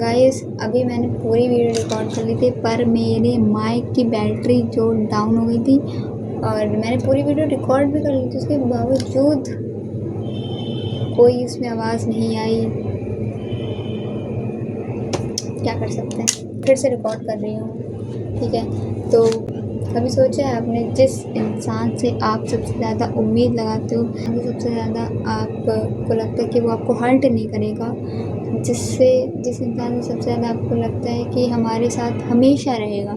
Guys अभी मैंने पूरी वीडियो रिकॉर्ड कर ली थी, पर मेरे माइक की बैटरी जो डाउन हो गई थी और मैंने पूरी वीडियो रिकॉर्ड भी कर ली थी, उसके बावजूद कोई इसमें आवाज़ नहीं आई। क्या कर सकते हैं, फिर से रिकॉर्ड कर रही हूँ। ठीक है, तो कभी सोचा है आपने जिस इंसान से आप सबसे ज़्यादा उम्मीद लगाते हो, सबसे ज़्यादा आपको लगता है कि वो आपको हर्ट नहीं करेगा, जिस इंसान से सबसे ज़्यादा आपको लगता है कि हमारे साथ हमेशा रहेगा,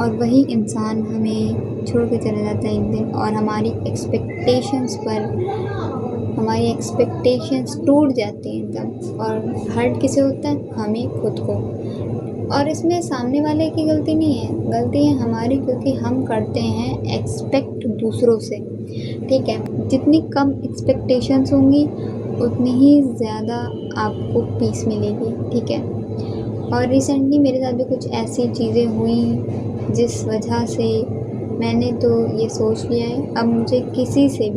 और वही इंसान हमें छोड़ के चला जाता है एक दिन, और हमारी एक्सपेक्टेशंस टूट जाती हैं तब। और हर्ट किसे होता है? हमें खुद को। और इसमें सामने वाले की गलती नहीं है, गलती है हमारी, क्योंकि हम करते हैं एक्सपेक्ट दूसरों से। ठीक है, जितनी कम एक्सपेक्टेशंस होंगी उतनी ही ज़्यादा आपको पीस मिलेगी। ठीक है, और रिसेंटली मेरे साथ भी कुछ ऐसी चीज़ें हुई जिस वजह से मैंने तो ये सोच लिया है अब मुझे किसी से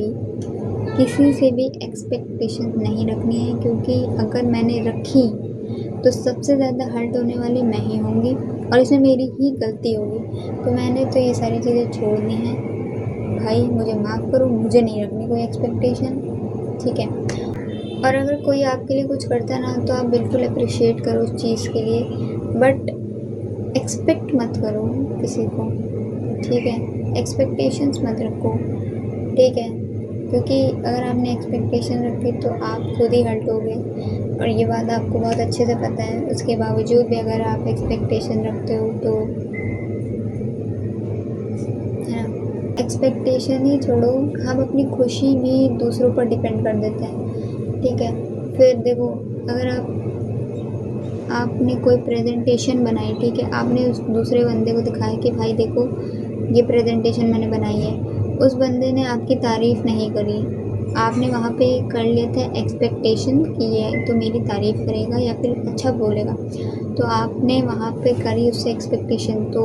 भी एक्सपेक्टेशन नहीं रखनी है, क्योंकि अगर मैंने रखी तो सबसे ज़्यादा हर्ट होने वाली मैं ही होंगी और इसमें मेरी ही गलती होगी। तो मैंने तो ये सारी चीज़ें छोड़नी है। भाई मुझे माफ़ करो, मुझे नहीं रखनी कोई एक्सपेक्टेशन। ठीक है, और अगर कोई आपके लिए कुछ करता है ना, तो आप बिल्कुल अप्रिशिएट करो उस चीज़ के लिए, बट एक्सपेक्ट मत करो किसी को। ठीक है, एक्सपेक्टेशंस मत रखो। ठीक है, क्योंकि अगर आपने एक्सपेक्टेशन रखी तो आप खुद ही हर्ट होगे, और ये बात आपको बहुत अच्छे से पता है। उसके बावजूद भी अगर आप एक्सपेक्टेशन रखते हो तो है ना, एक्सपेक्टेशन ही छोड़ो, हम अपनी खुशी भी दूसरों पर डिपेंड कर देते हैं। ठीक है, फिर देखो, अगर आपने कोई प्रेजेंटेशन बनाई, ठीक है, आपने उस दूसरे बंदे को दिखाया कि भाई देखो ये प्रेजेंटेशन मैंने बनाई है, उस बंदे ने आपकी तारीफ़ नहीं करी, आपने वहाँ पे कर लिया था एक्सपेक्टेशन कि ये तो मेरी तारीफ़ करेगा या फिर अच्छा बोलेगा, तो आपने वहाँ पे करी उससे एक्सपेक्टेशन, तो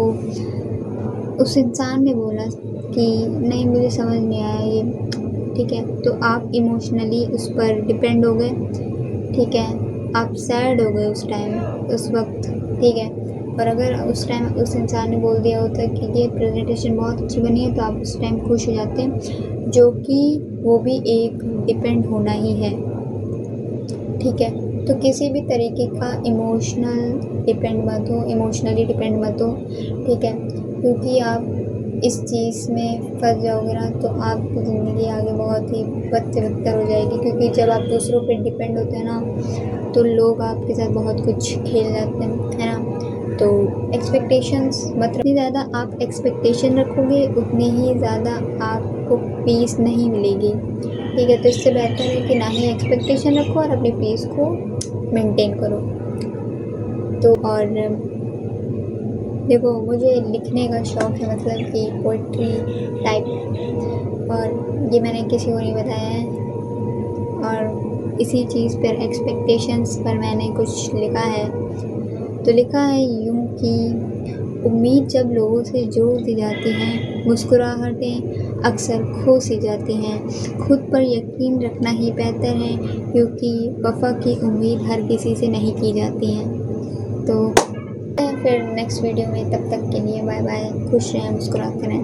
उस इंसान ने बोला कि नहीं मुझे समझ नहीं आया ये। ठीक है, तो आप इमोशनली उस पर डिपेंड हो गए। ठीक है, आप सैड हो गए उस टाइम, उस वक्त। ठीक है, और अगर उस टाइम उस इंसान ने बोल दिया होता कि ये प्रेजेंटेशन बहुत अच्छी बनी है, तो आप उस टाइम खुश हो जाते हैं, जो कि वो भी एक डिपेंड होना ही है। ठीक है, तो किसी भी तरीके का इमोशनली डिपेंड मत हो। ठीक है, क्योंकि आप इस चीज़ में फंस जाओगे ना, तो आपकी ज़िंदगी आगे बहुत ही बदतर हो जाएगी, क्योंकि जब आप दूसरों पे डिपेंड होते हैं ना, तो लोग आपके साथ बहुत कुछ खेल जाते हैं, है ना। तो एक्सपेक्टेशंस मतलब जितनी ज़्यादा आप एक्सपेक्टेशन रखोगे उतनी ही ज़्यादा आपको पीस नहीं मिलेगी। ठीक है, तो इससे बेहतर है कि ना ही एक्सपेक्टेशन रखो और अपने पीस को मेंटेन करो। तो और देखो, मुझे लिखने का शौक़ है, मतलब कि पोइट्री टाइप, और ये मैंने किसी को नहीं बताया है, और इसी चीज़ पर एक्सपेक्टेशंस पर मैंने कुछ लिखा है। तो लिखा है यूँ कि उम्मीद जब लोगों से जोड़ दी जाती हैं, मुस्कुराहटें अक्सर खो सी जाती हैं, खुद पर यकीन रखना ही बेहतर है, क्योंकि वफ़ा की उम्मीद हर किसी से नहीं की जाती है। तो फिर नेक्स्ट वीडियो में, तब तक के लिए बाय बाय, खुश रहें, मुस्कुराते रहें।